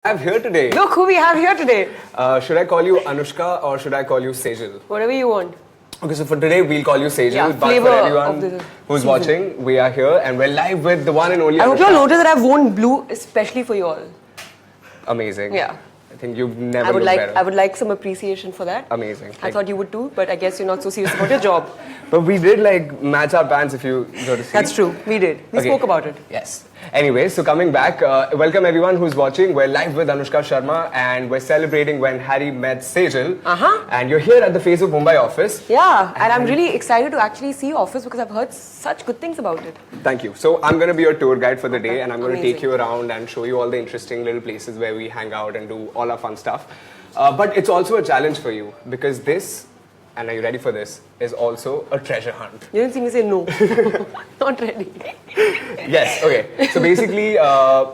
have here today. Look who we have here today. Should I call you Anushka or should I call you Sejal? Whatever you want. Okay, so for today we'll call you Sejal. Yeah, but flavor for of everyone the who's season. watching, we are here and we're live with the one and only I hope you all Anushka. notice that I've worn blue especially for you all. Amazing. Yeah. I think you've never I would looked like better. I would like some appreciation for that. Amazing. I thought you would too, but I guess you're not so serious about your job. But we did like match our pants if you go to see. That's true. We did. We Okay. spoke about it. Yes. Anyway, so coming back, welcome everyone who's watching. We're live with Anushka Sharma and we're celebrating when Harry met Sejal. And you're here at the Face of Mumbai office. Yeah, and I'm really excited to actually see Office because I've heard such good things about it. Thank you. So I'm going to be your tour guide for the day and I'm going to take Amazing. you around and show you all the interesting little places where we hang out and do all our fun stuff. But it's also a challenge for you because this, and are you ready for this, is also a treasure hunt. You didn't see me say no. Not ready. Yes, okay. So basically,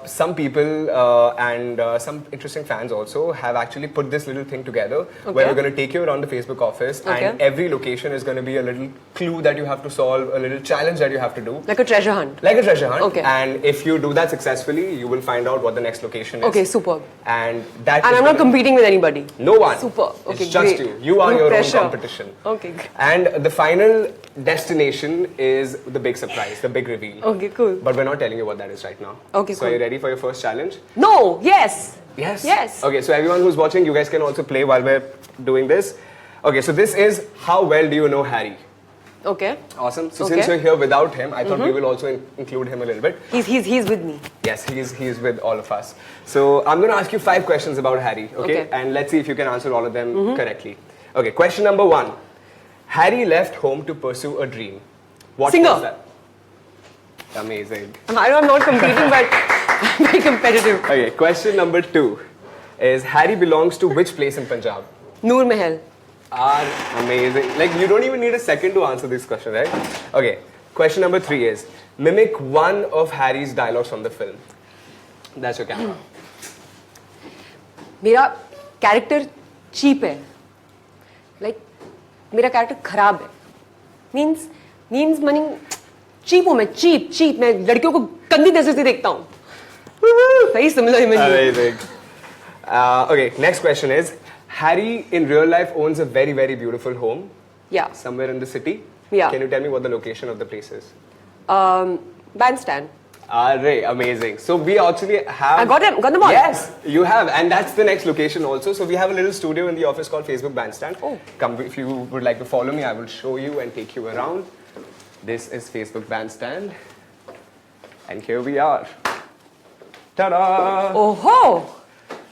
some people and some interesting fans also have actually put this little thing together where we're going to take you around the Facebook office and every location is going to be a little clue that you have to solve, a little challenge that you have to do. Like a treasure hunt. Like a treasure hunt. Okay. And if you do that successfully, you will find out what the next location is. Okay, superb. And that And is I'm not gonna- competing with anybody. No one. Super. Okay, it's just great. you. You are No your pressure. own competition. Okay, great. And the final destination is the big surprise, the big reveal. Okay, cool. But we're not telling you what that is right now. Okay, So cool. are you ready for your first challenge? No, yes. Yes. Yes. Okay, so everyone who's watching, you guys can also play while we're doing this. Okay, so this is how well do you know Harry? Okay. Awesome. So Okay. since you're here without him, I thought we will also include him a little bit. He's with me. Yes, he's with all of us. So I'm going to ask you 5 questions about Harry, okay? Okay. And let's see if you can answer all of them correctly. Okay, question number 1. Harry left home to pursue a dream. What Singer. was that? Amazing. I know I'm not competing, but I'm very competitive. Okay, question number 2 is Harry belongs to which place in Punjab? Noor Mahal. Amazing. Like, you don't even need a second to answer this question, right? Okay, question number 3 is mimic one of Harry's dialogues from the film. That's your camera. मेरा character cheap है like मेरा character खराब है means meaning cheap हूँ मैं cheap मैं लड़कियों को गंदी नजर से देखता हूँ सही similar image Amazing. Okay, next question is Harry in real life owns a very, very beautiful home या somewhere in the city. Yeah. Can you tell me what the location of the place is? Bandstand Array, amazing. So we actually have. I got them all. Yes, you have, and that's the next location also. So we have a little studio in the office called Facebook Bandstand. Oh. Come, if you would like to follow me, I will show you and take you around. This is Facebook Bandstand, and here we are. Ta-da! ओहो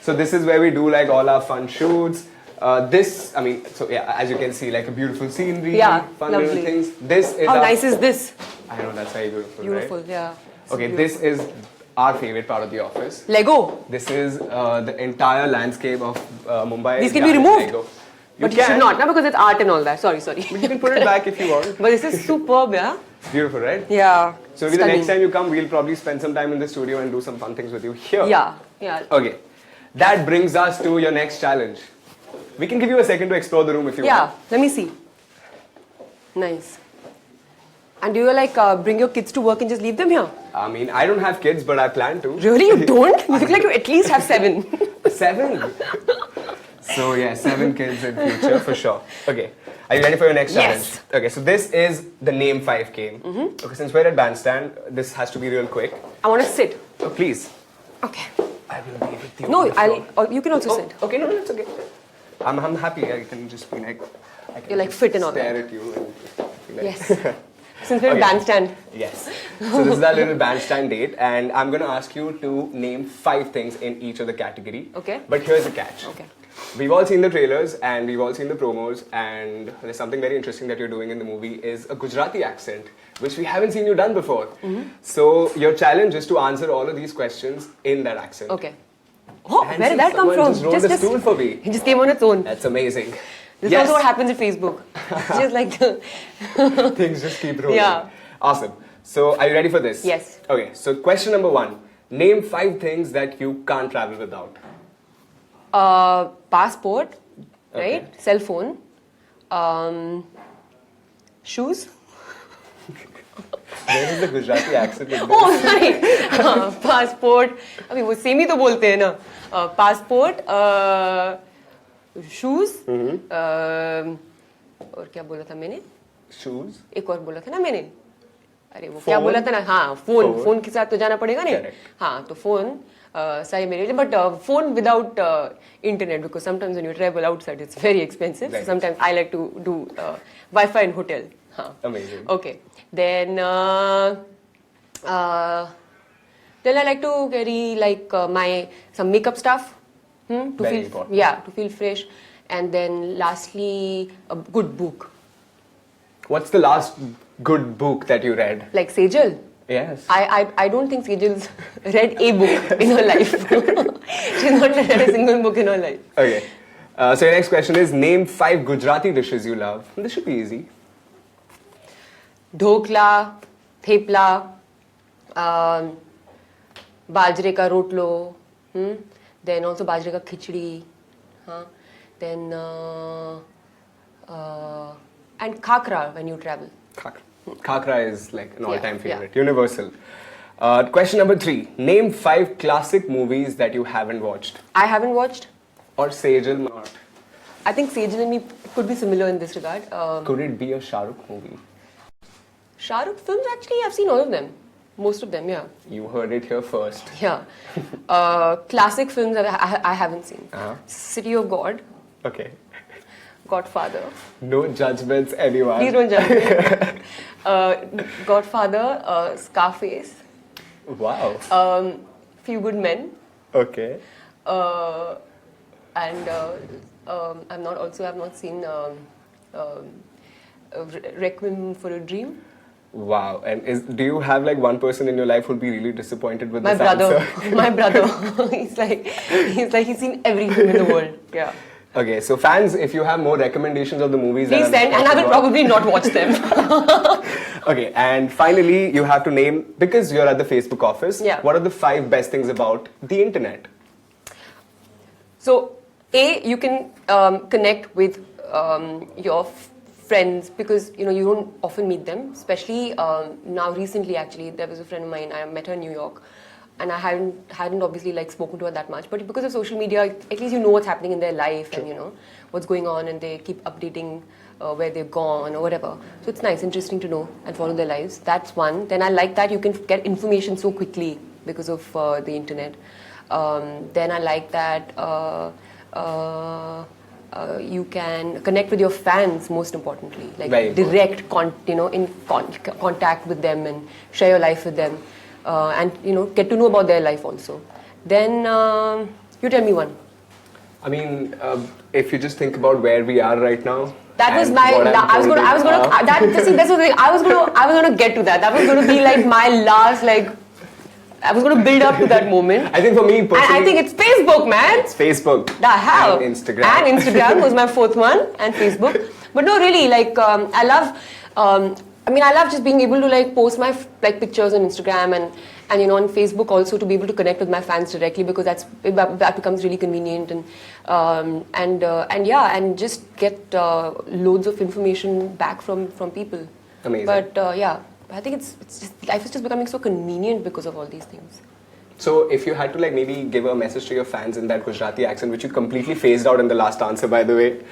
So this is where we do like all our fun shoots. So yeah, as you can see, like a beautiful scenery, Yeah, fun lovely. little things. This is how our- nice is this I know that's very beautiful, beautiful right? yeah Okay, this is our favorite part of the office. Lego This is the entire landscape of Mumbai. These can be Garden removed? Lego. but you should not because it's art and all that sorry You can put it back if you want. but this is superb yeah It's beautiful, right? yeah So maybe the Stunning. next time you come, we'll probably spend some time in the studio and do some fun things with you here. yeah Okay. That brings us to your next challenge. We can give you a second to explore the room if you want. let me see nice and do you like bring your kids to work and just leave them here I mean, I don't have kids, but I plan to. really you don't you look like you at least have 7 7. So yeah, 7 kids in future for sure. Okay, are you ready for your next challenge? Yes. Okay, so this is the Name 5 game. Okay, since we're at Bandstand, this has to be real quick. I want to sit So please, okay I will be with you. no on the floor. you can also sit Okay, no, it's okay. I'm happy. I can just be like, I can You're like just fit and all stare that. at you and be like, yes since we're Okay. bandstand Yes. So this is our little bandstand date, and I'm gonna ask you to name 5 things in each of the category. Okay. But here's the catch. Okay. We've all seen the trailers and we've all seen the promos, and there's something very interesting that you're doing in the movie is a Gujarati accent, which we haven't seen you done before. So your challenge is to answer all of these questions in that accent. okay oh And where did that come someone from Just rolled a stool for me. it just came on its own That's amazing. this is Yes. also what happens at Facebook it's just like Things just keep rolling. Yeah. Awesome. So are you ready for this? Yes. Okay, so question number 1. Name 5 things that you can't travel without. passport Okay. right cell phone shoes Where is the Gujarati accent in this? Oh, sorry. Passport. अभी वो same ही तो बोलते हैं ना. Passport, shoes, और क्या बोला था मैंने? Shoes. एक और बोला था ना मैंने. अरे वो क्या बोला था ना? हाँ, फोन के साथ तो जाना पड़ेगा नहीं. हाँ, तो फोन सारी मेरे लिए, but phone without internet, because sometimes when you travel outside it's very expensive. Right. So sometimes I like to do Wi-Fi in hotel. हाँ. Amazing. Okay. Then I like to carry like some makeup stuff. To Very feel important. yeah, to feel fresh. And then lastly, a good book. What's the last good book that you read? Like Sejal. Yes. I don't think Sejal's read a book in her life. She's not read a single book in her life. Okay. So your next question is, name 5 Gujarati dishes you love. This should be easy. Dhokla, thepla, बाजरे का रोटलो, then also बाजरे का खिचड़ी, then and khakra when you travel. Khakra is like an all-time Yeah, favorite, universal. Question number 3. Name 5 classic movies that you haven't watched. I haven't watched. Or Sejal not. I think Sejal and me could be similar in this regard. Could it be a Shah Rukh movie? Shah Rukh films, actually, I've seen all of them. Most of them, yeah. You heard it here first. Yeah. Classic films I haven't seen. City of God, Okay. Godfather. No judgments, anyone. Please don't judge me. Godfather, Scarface, Wow. Few Good Men, Okay. and I've not seen Requiem for a Dream. Wow. And do you have like one person in your life who'll be really disappointed with My this brother. answer? My brother. he's like he's seen everything in the world. Yeah. Okay, so fans, if you have more recommendations of the movies, Please that I'm send, and I will talking about- probably not watch them. Okay, and finally, you have to name, because you're at the Facebook office, Yeah. what are the 5 best things about the internet? So, you can connect with your friends, because you don't often meet them. Especially now, recently, actually, there was a friend of mine. I met her in New York, and I hadn't obviously like spoken to her that much. But because of social media, at least you know what's happening in their life, and you know what's going on, and they keep updating where they've gone or whatever. So it's nice, interesting to know and follow their lives. That's one. Then I like that you can get information so quickly because of the internet. Then I like that you can connect with your fans, most importantly, like direct contact with them and share your life with them, and get to know about their life also. Then you tell me one. I mean, if you just think about where we are right now. That was my. I was gonna get to that. That was gonna be like my last like. I was going to build up to that moment. I think for me personally... I think it's Facebook, man. It's Facebook. The hell. And Instagram. And Instagram was my 4th one. And Facebook. But no, really, like, I love... I love just being able to, like, post my, like, pictures on Instagram and on Facebook also, to be able to connect with my fans directly, because that becomes really convenient, and just get loads of information back from people. Amazing. But, yeah. I think it's just, life is just becoming so convenient because of all these things. So if you had to like maybe give a message to your fans in that Gujarati accent, which you completely phased out in the last answer, by the way,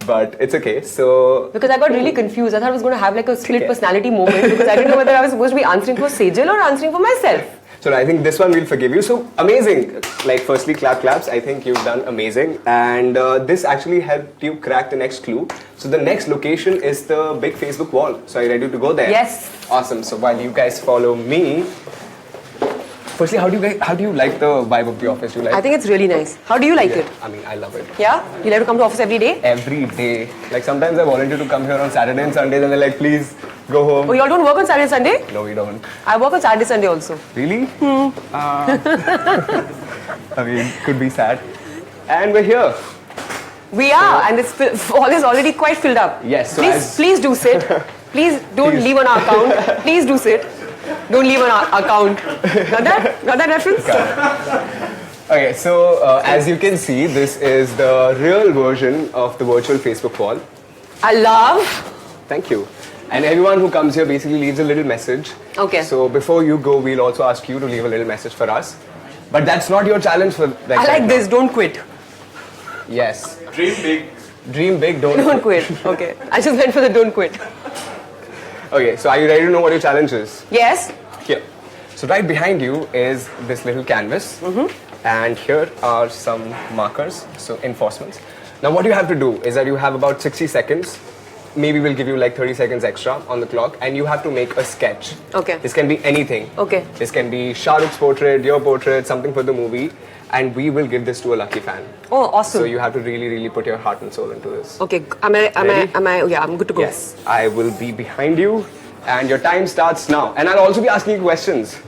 but it's okay. So because I got really confused, I thought I was going to have like a split personality moment, because I didn't know whether I was supposed to be answering for Sejal or answering for myself. So I think this one we'll forgive you. So amazing. Like firstly, claps. I think you've done amazing. And this actually helped you crack the next clue. So the next location is the big Facebook wall. So are you ready to go there? Yes. Awesome. So while you guys follow me, firstly, how do you like the vibe of the office? Do you like? I think it's really nice. How do you like it? I mean, I love it. Yeah? You like to come to office every day? Every day. Like sometimes I volunteer to come here on Saturday and Sundays, and they're like, please go home. Oh, you all don't work on Saturday, Sunday? No, we don't. I work on Saturday, Sunday also. Really? I mean, could be sad. And we're here. We are, and this hall is already quite filled up. Yes. So please do sit. Please don't leave on our account. Please do sit. Don't leave on our account. Got that reference? Okay, so as you can see, this is the real version of the virtual Facebook wall. I love. Thank you. And everyone who comes here basically leaves a little message. Okay. So before you go, we'll also ask you to leave a little message for us. But that's not your challenge for that. I like this. Don't quit. Yes. Dream big. Dream big, don't Don't quit. Okay. I just went for the don't quit. Okay, so are you ready to know what your challenge is? Yes. Here. So right behind you is this little canvas. And here are some markers, so enforcements. Now what you have to do is that you have about 60 seconds. Maybe we'll give you like 30 seconds extra on the clock, and you have to make a sketch. Okay. This can be anything. Okay. This can be Shah Rukh's portrait, your portrait, something for the movie, and we will give this to a lucky fan. Oh, awesome. So you have to really, really put your heart and soul into this. Okay. Am I? Yeah, I'm good to go. Yes, I will be behind you, and your time starts now. And I'll also be asking you questions.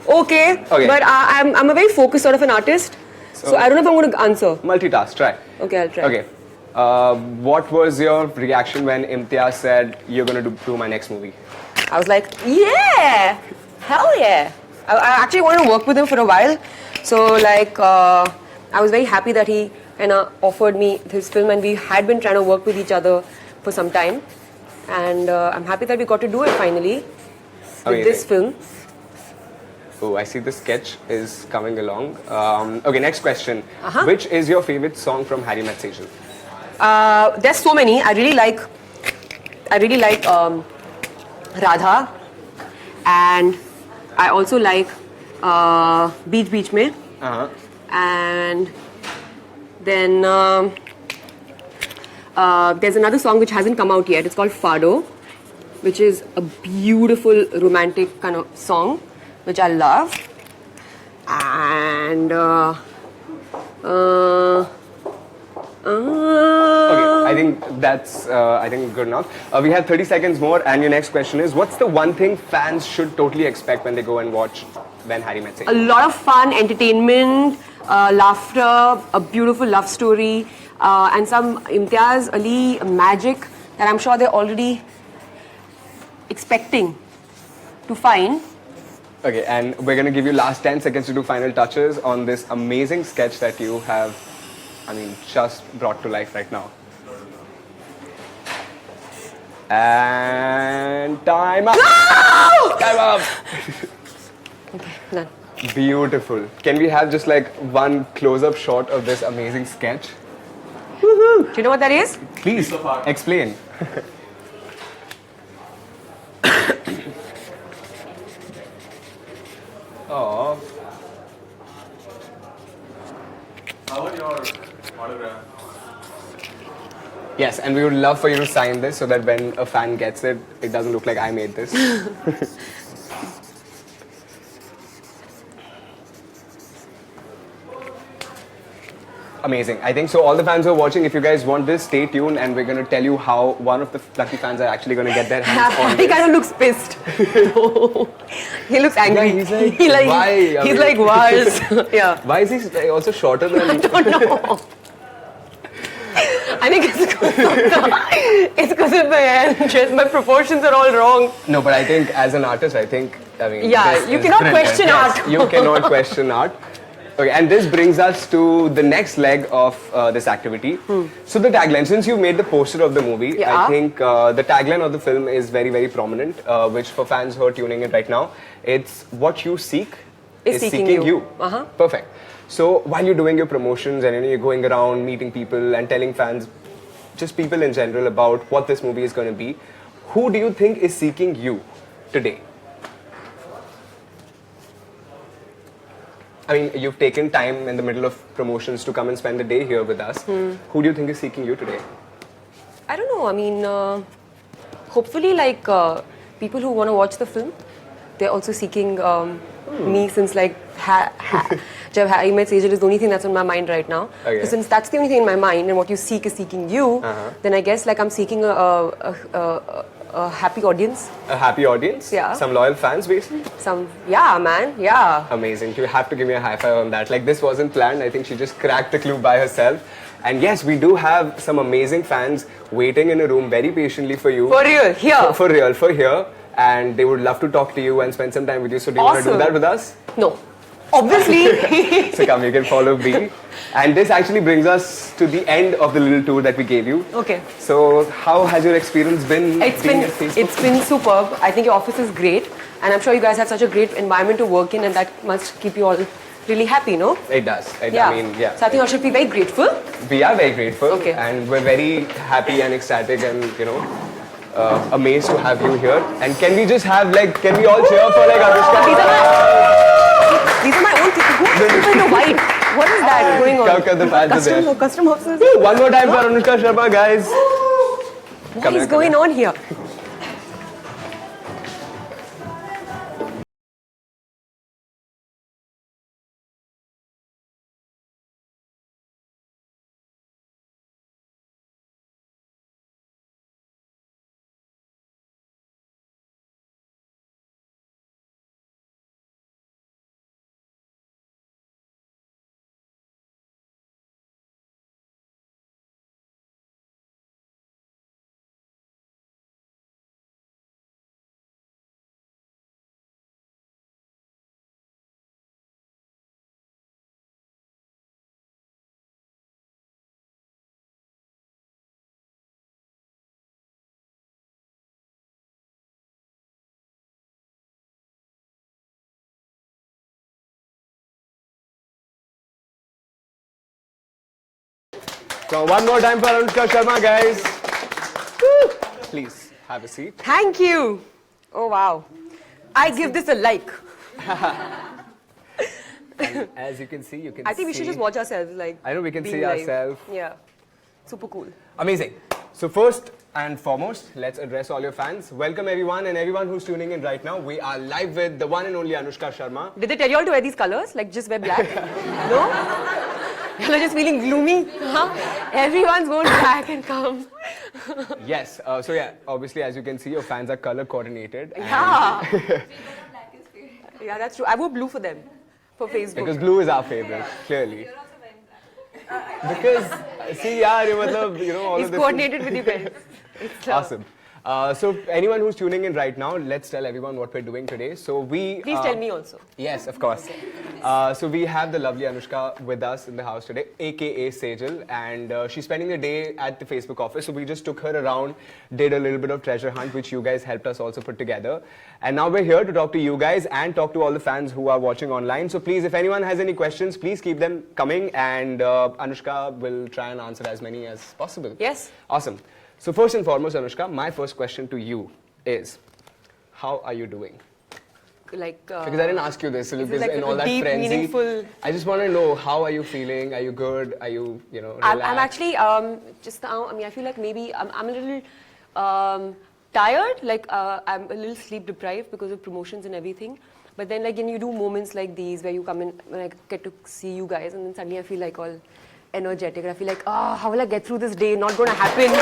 Okay. Okay. But I'm a very focused sort of an artist, so I don't know if I'm going to answer. Multitask, try. Okay, I'll try. Okay. What was your reaction when Imtiaz said you're gonna do my next movie? I was like, yeah, hell yeah. I actually wanted to work with him for a while, so like I was very happy that he kind of offered me his film, and we had been trying to work with each other for some time, and I'm happy that we got to do it finally with Amazing. this film. Oh, I see the sketch is coming along. Okay, next question. Uh-huh. Which is your favorite song from Harry Met Sejal? There's so many. I really like Radha, and I also like Beach Beach Mein, Uh-huh. and then there's another song which hasn't come out yet. It's called Fado, which is a beautiful romantic kind of song, which I love, and Okay, I think that's good enough. We have 30 seconds more, and your next question is: what's the one thing fans should totally expect when they go and watch When Harry Met a Sejal? lot of fun, entertainment, laughter, a beautiful love story, and some Imtiaz Ali magic that I'm sure they're already expecting to find. Okay, and we're gonna give you last 10 seconds to do final touches on this amazing sketch that you have, just brought to life right now. And time up! No! Time up! Okay, done. Beautiful. Can we have just like one close-up shot of this amazing sketch? Do you know what that is? Please, explain. Oh. How about your autograph? Yes, and we would love for you to sign this so that when a fan gets it, it doesn't look like I made this. Amazing. I think so. All the fans who are watching, if you guys want this, stay tuned, and we're going to tell you how one of the lucky fans are actually going to get their hands on He this. kind of looks pissed. He looks angry. Yeah, he's like, He why? He's like, why? Yeah. Why is he also shorter than? I don't know. I think it's because of my hair and dress. My proportions are all wrong. No, but I think as an artist, Yeah, this you is cannot brilliant. question Yes, art. You cannot question art. Okay, and this brings us to the next leg of this activity. So the tagline, since you made the poster of the movie, Yeah. I think the tagline of the film is very, very prominent, which for fans who are tuning in right now, it's what you seek Is seeking you. Uh-huh. Perfect. So while you're doing your promotions and you're going around meeting people and telling fans, just people in general, about what this movie is going to be, who do you think is seeking you today? I mean, you've taken time in the middle of promotions to come and spend the day here with us. Who do you think is seeking you today? I don't know. I mean, hopefully, like people who want to watch the film, they're also seeking me, since like Jab Harry Met Sejal is the only thing that's on my mind right now. Okay. So since that's the only thing in my mind, and what you seek is seeking you, then I guess like I'm seeking a happy audience. A happy audience? Yeah. Some loyal fans, basically? Yeah, man, yeah. Amazing. You have to give me a high five on that. Like, this wasn't planned. I think she just cracked the clue by herself. And yes, we do have some amazing fans waiting in a room very patiently for you. For real, here. For real, for here. And they would love to talk to you and spend some time with you. So do you want to do Awesome. that with us? No. Obviously. So come, you can follow B. And this actually brings us to the end of the little tour that we gave you. Okay. So how has your experience been? It's being at Facebook? been superb. I think your office is great, and I'm sure you guys have such a great environment to work in, and that must keep you all really happy, no? It does. I mean, yeah. So I think you all should be very grateful. We are very grateful. Okay. And we're very happy and ecstatic and, amazed to have you here. And can we just have, can we all cheer for, Anushka? These are my own people. Who are people in the white? What is that going on? The fans are there. Custom officers. One more time for Anushka Sharma, guys. What is going on here? So one more time for Anushka Sharma, guys. Woo. Please have a seat. Thank you. Oh wow. I give this a like. And as you can see, I think we should just watch ourselves like. I know we can being see live. ourselves. Yeah. Super cool. Amazing. So first and foremost, let's address all your fans. Welcome everyone and everyone who's tuning in right now. We are live with the one and only Anushka Sharma. Did they tell you all to wear these colors? Like just wear black? No? You're just feeling gloomy? Huh? Everyone's going black and come. Yes. So yeah, obviously as you can see, your fans are color coordinated. Yeah. Yeah, that's true. I wore blue for them. For Facebook. Because blue is our favorite, clearly. Because, see, yaar, all It's of this. coordinated with the pen. It's Awesome. So anyone who's tuning in right now, let's tell everyone what we're doing today. So we... Please tell me also. Yes, of course. So we have the lovely Anushka with us in the house today, aka Sejal, and she's spending the day at the Facebook office. So we just took her around, did a little bit of treasure hunt, which you guys helped us also put together. And now we're here to talk to you guys and talk to all the fans who are watching online. So please, if anyone has any questions, please keep them coming, and Anushka will try and answer as many as possible. Yes. Awesome. So first and foremost, Anushka, my first question to you is, how are you doing? Like, Because I didn't ask you this, because like in a all that deep, frenzy, meaningful... I just want to know, how are you feeling? Are you good? Are you, relaxed? I'm actually, just now, I feel like maybe I'm a little tired, like I'm a little sleep deprived because of promotions and everything. But then like, you do moments like these where you come in, when I get to see you guys, and then suddenly I feel like all energetic, and I feel like, how will I get through this day? Not going to happen. No,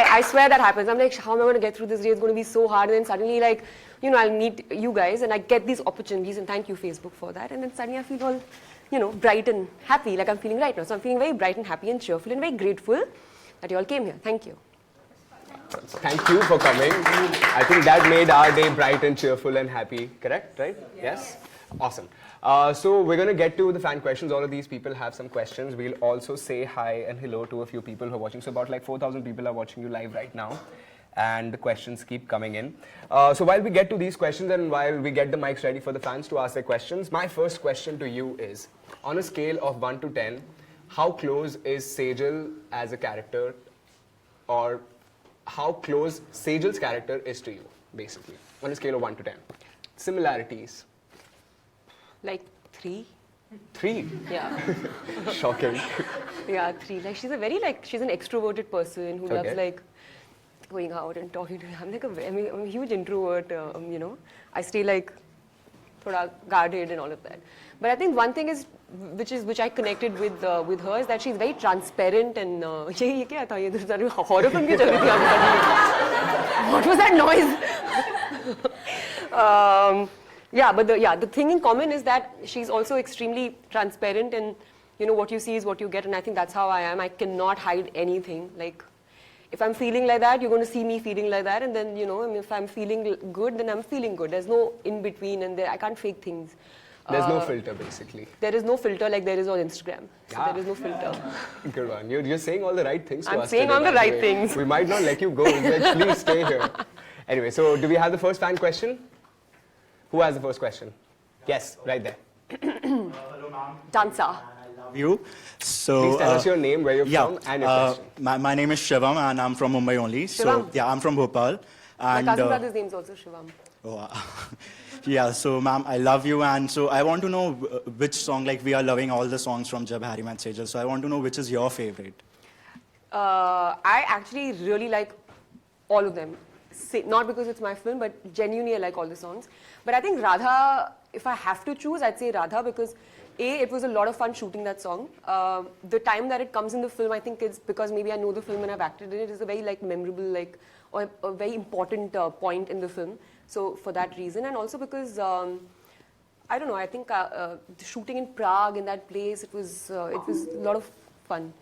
I swear that happens. I'm like, how am I going to get through this day? It's going to be so hard. And then suddenly, like, I'll meet you guys, and I get these opportunities, and thank you, Facebook, for that. And then suddenly I feel all, bright and happy, like I'm feeling right now. So I'm feeling very bright and happy and cheerful and very grateful that you all came here. Thank you. Thank you for coming. I think that made our day bright and cheerful and happy. Correct? Right? Yes? Awesome. So we're going to get to the fan questions. All of these people have some questions. We'll also say hi and hello to a few people who are watching. So about like 4,000 people are watching you live right now. And the questions keep coming in. So while we get to these questions and while we get the mics ready for the fans to ask their questions, my first question to you is, on a scale of 1 to 10, how close is Sejal as a character, or how close Sejal's character is to you, basically, on a scale of 1 to 10? Similarities. Like 3. 3? Yeah. Shocking. Yeah, 3. Like she's she's an extroverted person who loves like going out and talking to me. I'm a huge introvert, I stay like thoda guarded and all of that. But I think one thing is, which I connected with her, is that she's very transparent and ये क्या था ये horror film क्यों चल रही थी यहाँ पे? What was that noise? Yeah, but the thing in common is that she's also extremely transparent, and what you see is what you get, and I think that's how I am. I cannot hide anything. Like if I'm feeling like that, you're going to see me feeling like that, and then I mean, if I'm feeling good, then I'm feeling good. There's no in between, and I can't fake things. There's no filter, basically. There is no filter like there is on Instagram. So there is no filter. Good one. You're saying all the right things to I'm us saying today, all the by right way. things. We might not let you go. Like, please stay here. Anyway, so do we have the first fan question? Who has the first question? Yes, right there. Hello, ma'am. Dancer. I love you. So, Please tell us your name, where you're from, and your question. my name is Shivam, and I'm from Mumbai only. Shivam? So, yeah, I'm from Bhopal. My And, cousin brother's name is also Shivam. oh, wow. Yeah, so, ma'am, I love you, and so I want to know which song, like, we are loving all the songs from Jab Harry Met Sejal, so I want to know which is your favorite. I actually really like all of them. Not because it's my film, but genuinely I like all the songs. But I think Radha, if I have to choose, I'd say Radha because it was a lot of fun shooting that song. The time that it comes in the film, I think it's because maybe I know the film and I've acted in it. It's a very memorable, or a very important point in the film. So for that reason, and also because I don't know, I think shooting in Prague in that place, it was a lot of fun.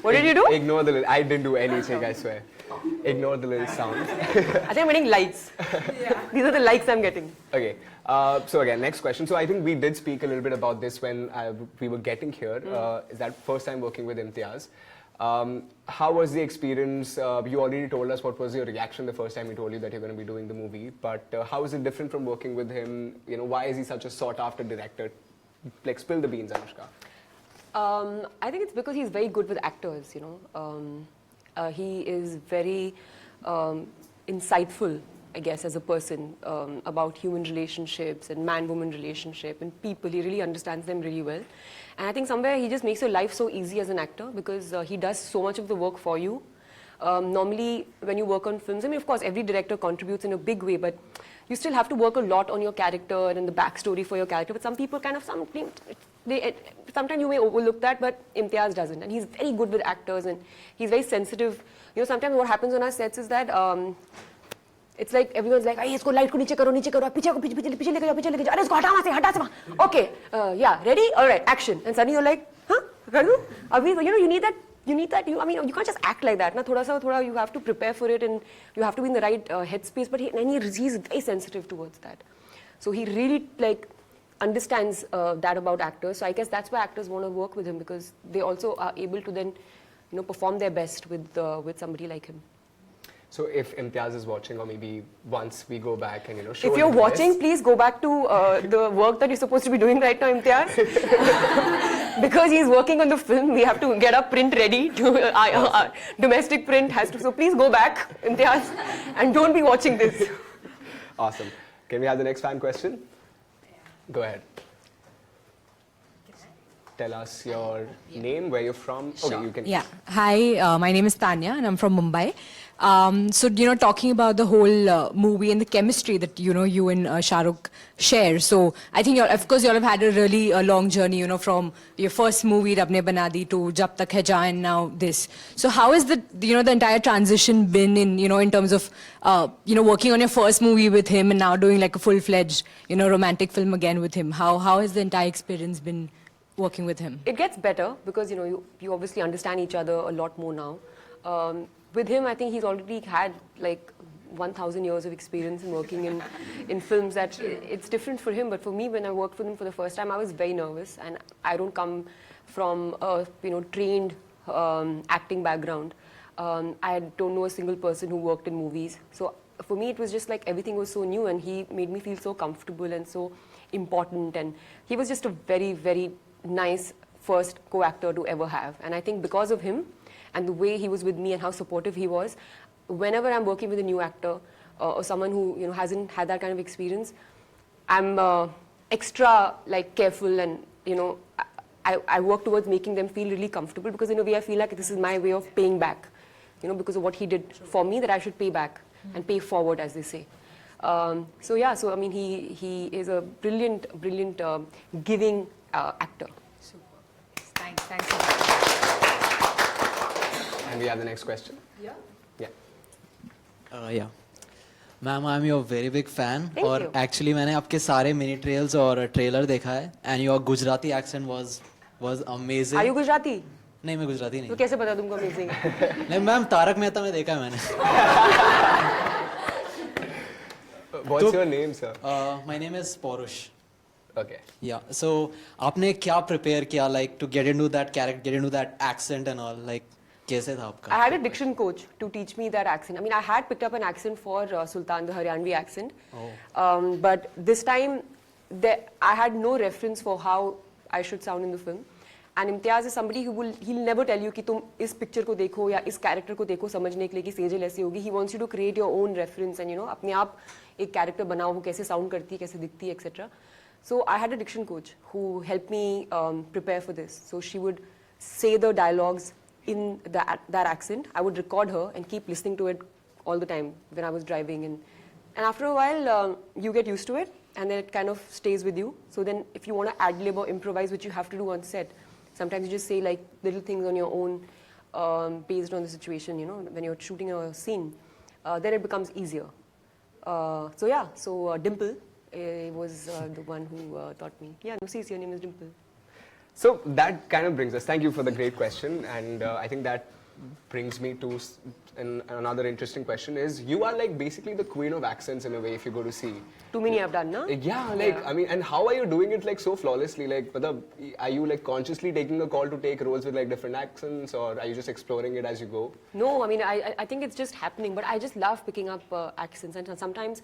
What did you do? Ignore the little... I didn't do anything, I swear. Ignore the little sound. I think I'm getting likes. These are the likes I'm getting. Okay. So again, next question. So I think we did speak a little bit about this when we were getting here. Is that first time working with Imtiaz? How was the experience? You already told us what was your reaction the first time he told you that you're going to be doing the movie. But how is it different from working with him? Why is he such a sought-after director? Like, spill the beans, Anushka. I think it's because he's very good with actors, he is very insightful, I guess, as a person about human relationships and man-woman relationship and people. He really understands them really well. And I think somewhere he just makes your life so easy as an actor because he does so much of the work for you. Normally, when you work on films, I mean, of course, every director contributes in a big way, but you still have to work a lot on your character and the backstory for your character. But some people sometimes you may overlook that, but Imtiaz doesn't. And he's very good with actors and he's very sensitive. Sometimes what happens on our sets is that it's like everyone's like, "Hey, isko light ko niche karo, piche leke jao, अरे इसको हटा वहाँ से. Okay, yeah, ready? All right, action. And suddenly you're like, huh? You need that. You can't just act like that. Na, thoda, you have to prepare for it and you have to be in the right headspace. But he's very sensitive towards that. So he really understands that about actors. So I guess that's why actors want to work with him because they also are able to then, perform their best with somebody like him. So if Imtiaz is watching, or maybe once we go back and show if you're him watching, this, please go back to the work that you're supposed to be doing right now, Imtiaz. Because he's working on the film, we have to get our print ready. Our domestic print has to. So please go back, Imtiaz, and don't be watching this. Awesome. Can we have the next fan question? Go ahead. Tell us your name, where you're from. Sure. Okay, you can. Yeah. Hi, my name is Tanya and I'm from Mumbai. So, talking about the whole movie and the chemistry that, you and Shah Rukh share. So, I think, of course, you all have had a really long journey, from your first movie, Rab Ne Bana Di, to Jab Tak Hai Jaan, and now this. So, how has the entire transition been in terms of, working on your first movie with him and now doing like a full-fledged, romantic film again with him? How has the entire experience been working with him? It gets better because, you obviously understand each other a lot more now. With him, I think he's already had like 1,000 years of experience in working in films that it's different for him. But for me, when I worked with him for the first time, I was very nervous. And I don't come from a, trained acting background. I don't know a single person who worked in movies. So for me, it was just like everything was so new and he made me feel so comfortable and so important. And he was just a very, very nice first co-actor to ever have. And I think because of him, and the way he was with me and how supportive he was, whenever I'm working with a new actor or someone who hasn't had that kind of experience, I'm extra careful and I work towards making them feel really comfortable because in a way I feel like this is my way of paying back, because of what he did for me, that I should pay back and pay forward, as they say. So I mean he is a brilliant giving actor. Super. Thanks so much. And we have the next question. Yeah. Yeah. Ma'am, I'm your very big fan. Thank और you. actually मैंने आपके सारे mini trails और trailer देखा है and your Gujarati accent was amazing. Are you Gujarati? नहीं मैं गुजराती नहीं तो कैसे पता तुमको अमेजिंग है? नहीं मैम तारक मेहता में देखा है मैंने What's your name, sir? My name is Paurush Okay. Yeah so आपने क्या प्रिपेयर किया like to get into that character get into that accent and all like कैसे था आपका I had a diction coach to teach me that accent. I mean, I had picked up an accent for Sultan, the Haryanvi accent. But this time, I had no reference for how I should sound in the film. And Imtiaz is somebody he'll never tell you कि तुम इस picture को देखो या इस character को देखो समझने के लिए कि सेजल ऐसी होगी. He wants you to create your own reference and अपने आप एक character बनाओ वो कैसे sound करती है कैसे दिखती है etc. So I had a diction coach who helped me prepare for this. So she would say the dialogues in that accent. I would record her and keep listening to it all the time when I was driving. And after a while, you get used to it, and then it kind of stays with you. So then if you want to ad-lib or improvise, which you have to do on set, sometimes you just say like little things on your own based on the situation, when you're shooting a scene. Then it becomes easier. So Dimple was the one who taught me. Yeah, Nusis, your name is Dimple. So that kind of brings us, thank you for the great question, and I think that brings me to another interesting question is, you are like basically the queen of accents in a way if you go to see. Too many I've done, no? Yeah, like, I mean, and how are you doing it like so flawlessly? Like, are you like consciously taking a call to take roles with like different accents, or are you just exploring it as you go? No, I mean, I think it's just happening, but I just love picking up accents, and sometimes,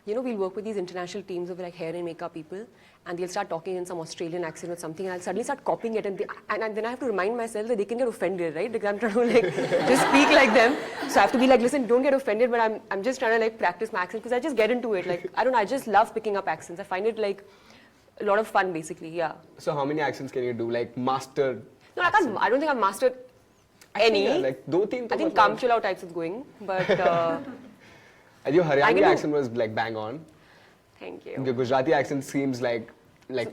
we'll work with these international teams of like hair and makeup people, and they'll start talking in some Australian accent or something, and I'll suddenly start copying it, and then I have to remind myself that they can get offended, right? Because I'm trying to like just speak like them, so I have to be like, listen, don't get offended, but I'm just trying to like practice my accent because I just get into it. Like I don't know, I just love picking up accents. I find it like a lot of fun, basically. Yeah. So how many accents can you do? Like master? No, I can't. I don't think I've mastered any. Yeah, like do teen. I think Kam Chilao types is going, but. And your Haryanvi accent was like bang on. Thank you. Your Gujarati accent seems like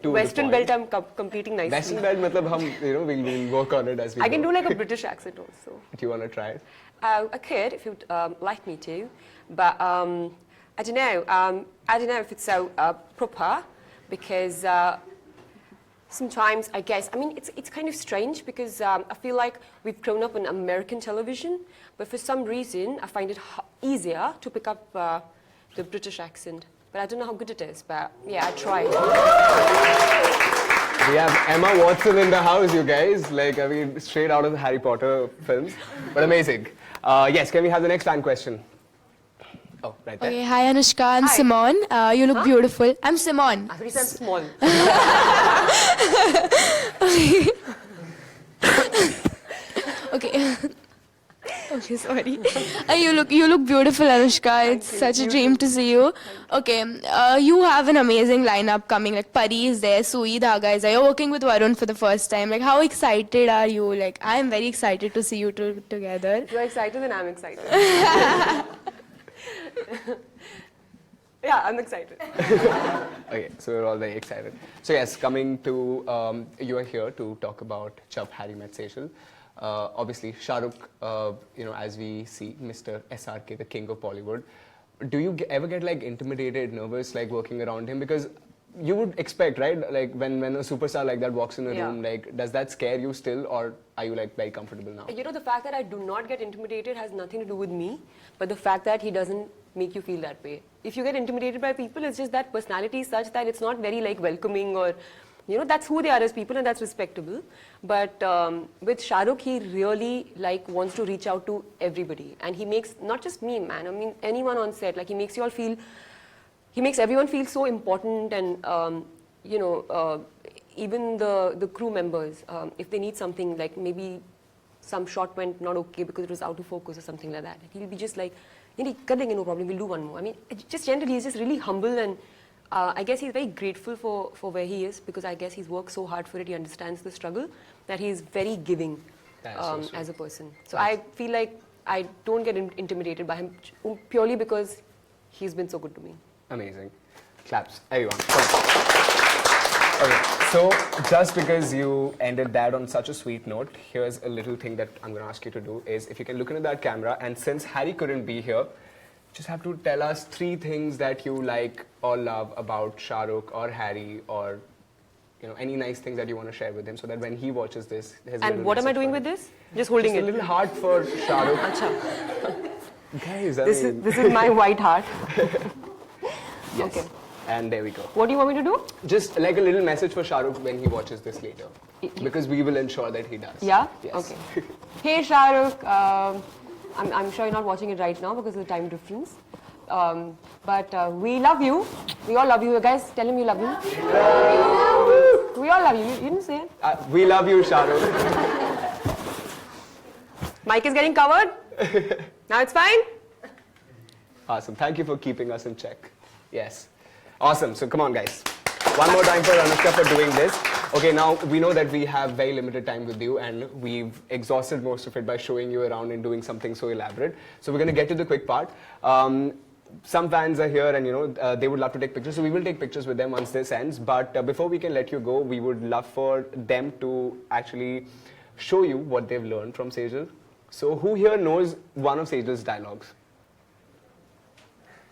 too. Western belt I'm completing nicely. Western belt, matlab hum, we'll work on it as we go. I can do like a British accent also. Do you want to try it? I could if you'd like me to, but I don't know. I don't know if it's so proper because sometimes I guess, I mean, it's kind of strange because I feel like we've grown up on American television, but for some reason I find it easier to pick up the British accent. But I don't know how good it is, but yeah, I tried. We have Emma Watson in the house, you guys. Like, I mean, straight out of the Harry Potter films. But amazing. Yes, can we have the next fan question? Oh, right there. Okay, hi Anushka, I'm Hi. Simone. You look beautiful. I'm Simone. I thought you said small. Okay. Okay, sorry. You look beautiful, Anushka. It's such a dream to see you. Okay, you have an amazing lineup coming. Like Pari is there, Sui Dhaga is there. You're working with Varun for the first time. Like, how excited are you? Like, I'm very excited to see you two together. You're excited and I'm excited. Yeah, I'm excited. Okay, so we're all very excited. So yes, coming to, you are here to talk about Jab Harry Met Sejal. Obviously, Shah Rukh, as we see, Mr. SRK, the king of Bollywood. Do you ever get like intimidated, nervous, like working around him? Because you would expect, right? Like when a superstar like that walks in a room, like does that scare you still, or are you like very comfortable now? You know, the fact that I do not get intimidated has nothing to do with me, but the fact that he doesn't make you feel that way. If you get intimidated by people, it's just that personality is such that it's not very like welcoming or, that's who they are as people and that's respectable. But with Shah Rukh, he really like wants to reach out to everybody, and he makes not just me, man. I mean anyone on set. Like he makes you all feel. He makes everyone feel so important, and even the crew members, if they need something, like maybe some shot went not okay because it was out of focus or something like that, he'll be just like, no problem, we'll do one more. I mean, just generally, he's just really humble, and I guess he's very grateful for where he is, because I guess he's worked so hard for it. He understands the struggle, that he's very giving as a person. So I feel like I don't get intimidated by him purely because he's been so good to me. Amazing. Claps, everyone. Okay, so just because you ended that on such a sweet note, here's a little thing that I'm going to ask you to do is, if you can look into that camera, and since Harry couldn't be here, just have to tell us 3 things that you like or love about Shah Rukh or Harry or any nice things that you want to share with him, so that when he watches this, his And little what am I message doing for with him. this? Just holding Just a it. little heart for Shah Rukh. Acha. Guys, I This mean, is my white heart. yes. Okay. And there we go. What do you want me to do? Just like a little message for Shah Rukh when he watches this later, because we will ensure that he does. Yeah? Yes. Okay. Hey Shah Rukh, I'm sure you're not watching it right now because of the time difference. But we love you. We all love you. You guys, tell him you love him. We all love you. You didn't say it. We love you, Shah Rukh. Mic is getting covered. Now it's fine. Awesome. Thank you for keeping us in check. Yes. Awesome. So come on, guys. One more time for Anushka for doing this. Okay, now we know that we have very limited time with you, and we've exhausted most of it by showing you around and doing something so elaborate. So we're going to get to the quick part. Some fans are here, and they would love to take pictures. So we will take pictures with them once this ends. But before we can let you go, we would love for them to actually show you what they've learned from Sejal. So who here knows one of Sejal's dialogues?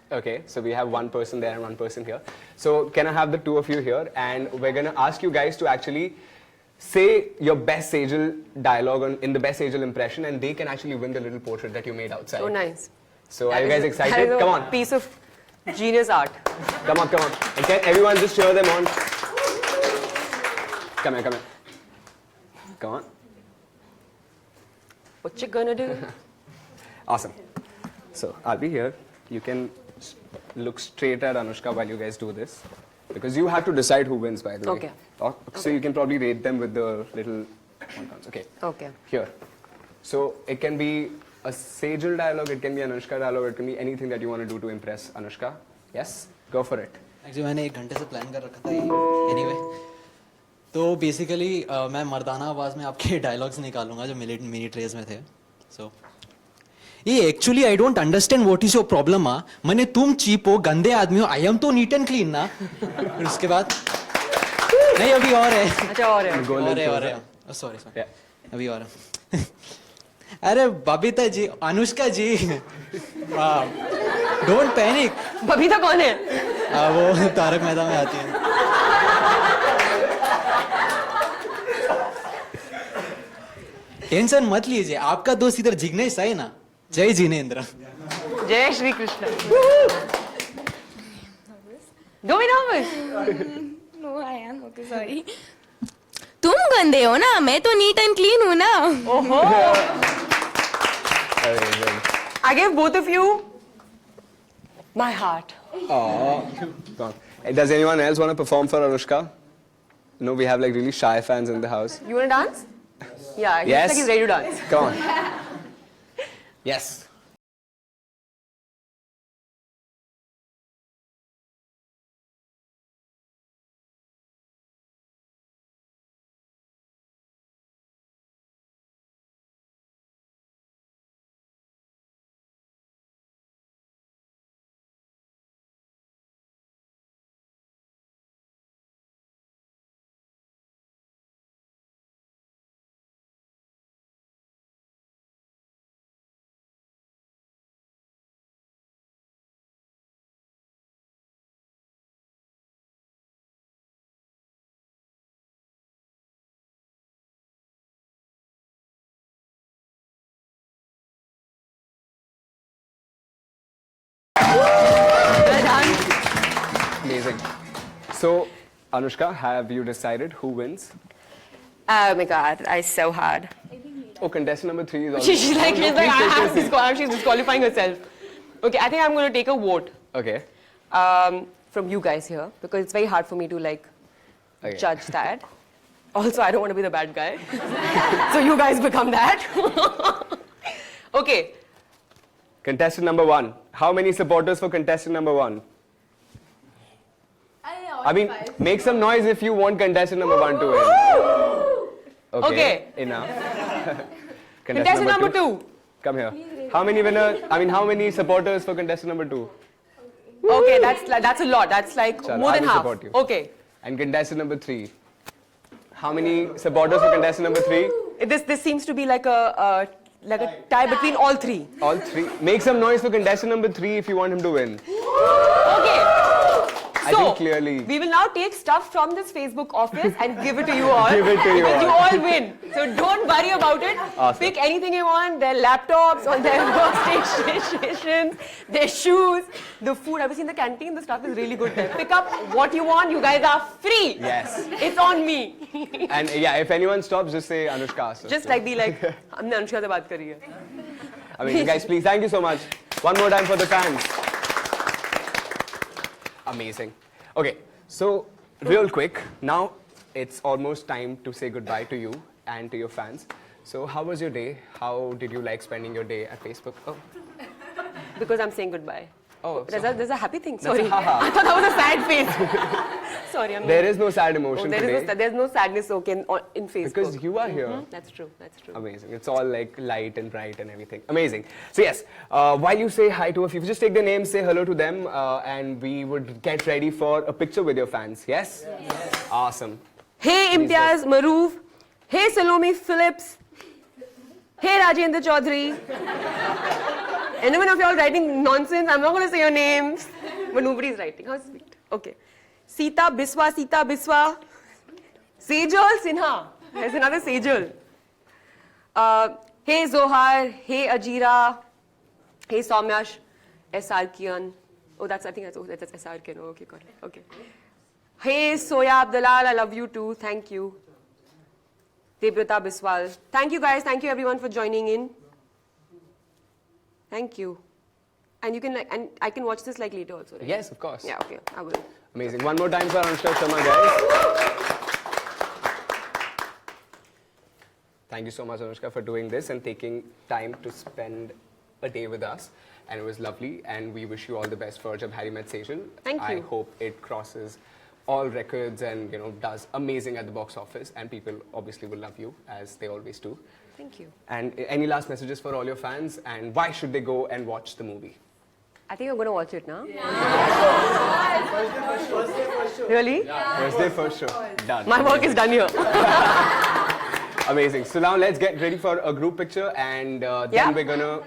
Okay, so we have one person there and one person here. So can I have the two of you here? And we're going to ask you guys to actually say your best Sejal dialogue in the best Sejal impression, and they can actually win the little portrait that you made outside. So nice. So are you guys That excited? is a Come on. Piece of genius art. Come on, come on. And can everyone just cheer them on? Come here, come here. Come on. What you gonna do? Awesome. So I'll be here. You can look straight at Anushka while you guys do this, because you have to decide who wins, by the way. Okay. So you can probably rate them with the little icons. Okay. Okay. Here. So it can be a Sejal dialogue, it can be an Anushka dialogue, it can be anything that you want to do to impress Anushka. Yes? Go for it. Actually मैंने 1 घंटे से plan कर रखा था ये anyway तो basically मैं मर्दाना आवाज़ में आपके डायलॉग्स निकालूंगा जो मिनी ट्रेज में थे सो ये actually I don't understand what is your problem मैंने तुम चीप हो गंदे आदमी हो आई एम तो नीट एंड क्लीन ना फिर उसके बाद नहीं अभी और है अच्छा और है. और है सॉरी अभी और है अरे बबीता जी अनुष्का जी डोंट पैनिक बबीता कौन है? वो तारक मेहता में आती है टेंशन मत लीजिए आपका दोस्त इधर जिग्नेश है ना जय जिनेन्द्र जय Shri Krishna. Don't be nervous. No, I am okay. Sorry. तुम गंदे हो ना मैं तो नीट एंड क्लीन हूँ ना. ओहो. I gave both of you my heart. Does anyone else want to perform for Anushka? No, we have like really shy fans in the house. You wanna dance? Yeah, he Yes. looks like he's ready to dance. Come on. Yes. Well done. Amazing. So, Anushka, have you decided who wins? Oh my god, I so hard. Oh, contestant number 3 is also. She's like, she's disqualifying herself. Okay, I think I'm going to take a vote Okay. from you guys here because it's very hard for me to like Okay. judge that. Also, I don't want to be the bad guy. So you guys become that. Okay. Contestant number 1. How many supporters for contestant number 1? I mean, make some noise if you want contestant number 1 to win. Okay. Enough. Contestant number 2. Come here. How many winners? I mean, how many supporters for contestant number 2? Okay, that's a lot. That's like Chalo, more I than will half. support you. Okay. And contestant number 3. How many supporters for contestant number 3? This seems to be like a tie between all three. All 3. Make some noise for contestant number 3 if you want him to win. Okay. I think clearly. we will now take stuff from this Facebook office and give it to you all. Give it to you because all. you all win. So don't worry about it. Awesome. Pick anything you want. Their laptops, on their workstations, their shoes, the food. Have you seen the canteen? The stuff is really good there. Pick up what you want. You guys are free. Yes. It's on me. And yeah, if anyone stops, just say Anushka. So. Just like be like, हमने अनुष्का से बात करी है. I mean, guys, please, thank you so much. One more time for the fans. Amazing. Okay, so real quick, now it's almost time to say goodbye to you and to your fans. So how was your day? How did you like spending your day at Facebook? Oh, Because I'm saying goodbye. oh There's a happy thing. a Sorry. haha. I thought that was a sad face. Sorry, I'm there is no sad emotion today. there's no sadness in Facebook. Because you are here. That's true. That's true. Amazing. It's all like light and bright and everything. Amazing. So yes, while you say hi to a few, just take their names, say hello to them, and we would get ready for a picture with your fans. Yes? Yes. Awesome. Hey Imtiaz Maroof. Hey Salome Phillips. Hey Rajendra Chaudhary. Anyone of y'all writing nonsense? I'm not going to say your names. But nobody's writing. How sweet. Okay. Sita Biswa. Sejal Sinha. There's another Sejal. Hey Zohar. Hey Ajira. Hey Soumyash. SR Kian. Oh, I think that's SR Kian. Oh, okay, got it. Okay. Hey Soya Abdalal. I love you too. Thank you. Debrata Biswal. Thank you guys. Thank you everyone for joining in. Thank you. And you can and I can watch this later also, right? Yes, of course. Yeah, okay. I will. Amazing. One more time for Anushka Sharma, guys. Thank you so much, Anushka, for doing this and taking time to spend a day with us. And it was lovely. And we wish you all the best for Jab Harry Met Sejal. Thank you. I hope it crosses all records and does amazing at the box office. And people obviously will love you, as they always do. Thank you. And any last messages for all your fans? And why should they go and watch the movie? I think I'm going to watch it now. Really? Thursday first show. Done. My work is done here. Amazing. So now let's get ready for a group picture, and then we're gonna.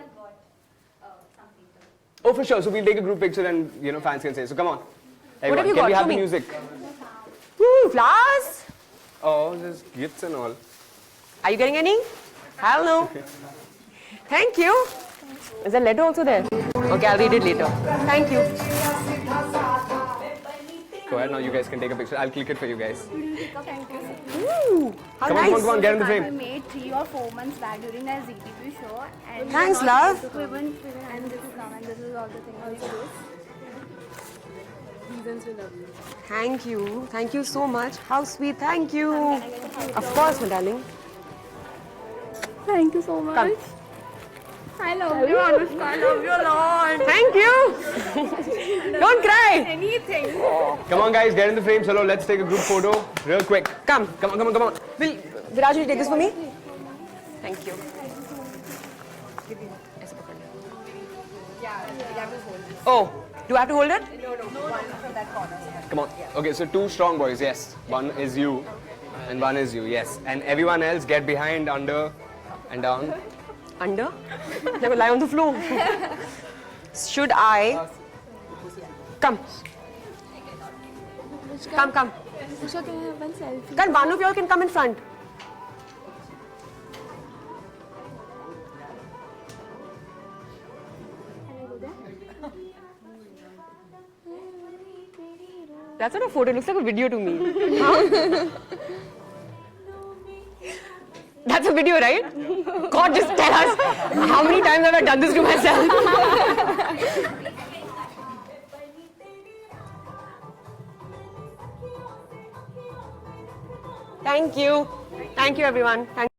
Oh, for sure. So we'll take a group picture, and fans can say. So come on, everyone. have you Can got? we have Show the me. music? Woo, flowers. Oh, there's gifts and all. Are you getting any? Hell no. Thank you. Is there a letter also there? Okay, I'll read it later. Thank you. Go ahead. Now you guys can take a picture. I'll click it for you guys. Ooh, how Come on, nice. come on, get in the I frame. made 3 or 4 months back during that ZTV show. And Thanks, love. and this is now, and this is all the thing also Thank you. Thank you so much. How sweet. Thank you. Of course, my darling. Thank you so much. Come. I love you, Anushka. I love you a lot. Thank you. Don't cry. Anything. Come on, guys, get in the frame. Chalo, let's take a group photo, real quick. Come. Come on, come on, come on. Will Viraj, will you take this for me? Thank you. Oh, do I have to hold it? Come on. Okay, so 2 strong boys. Yes, one is you, and one is you. Yes, and everyone else get behind, under, and down. Under? Never lie on the floor. Should I? Come. Come, come. Anushka, can I have one selfie? Can one of you all can come in front? That's not a photo, it looks like a video to me. Huh? That's a video, right? God, just tell us how many times have I done this to myself? Thank you. Thank you, everyone. Thank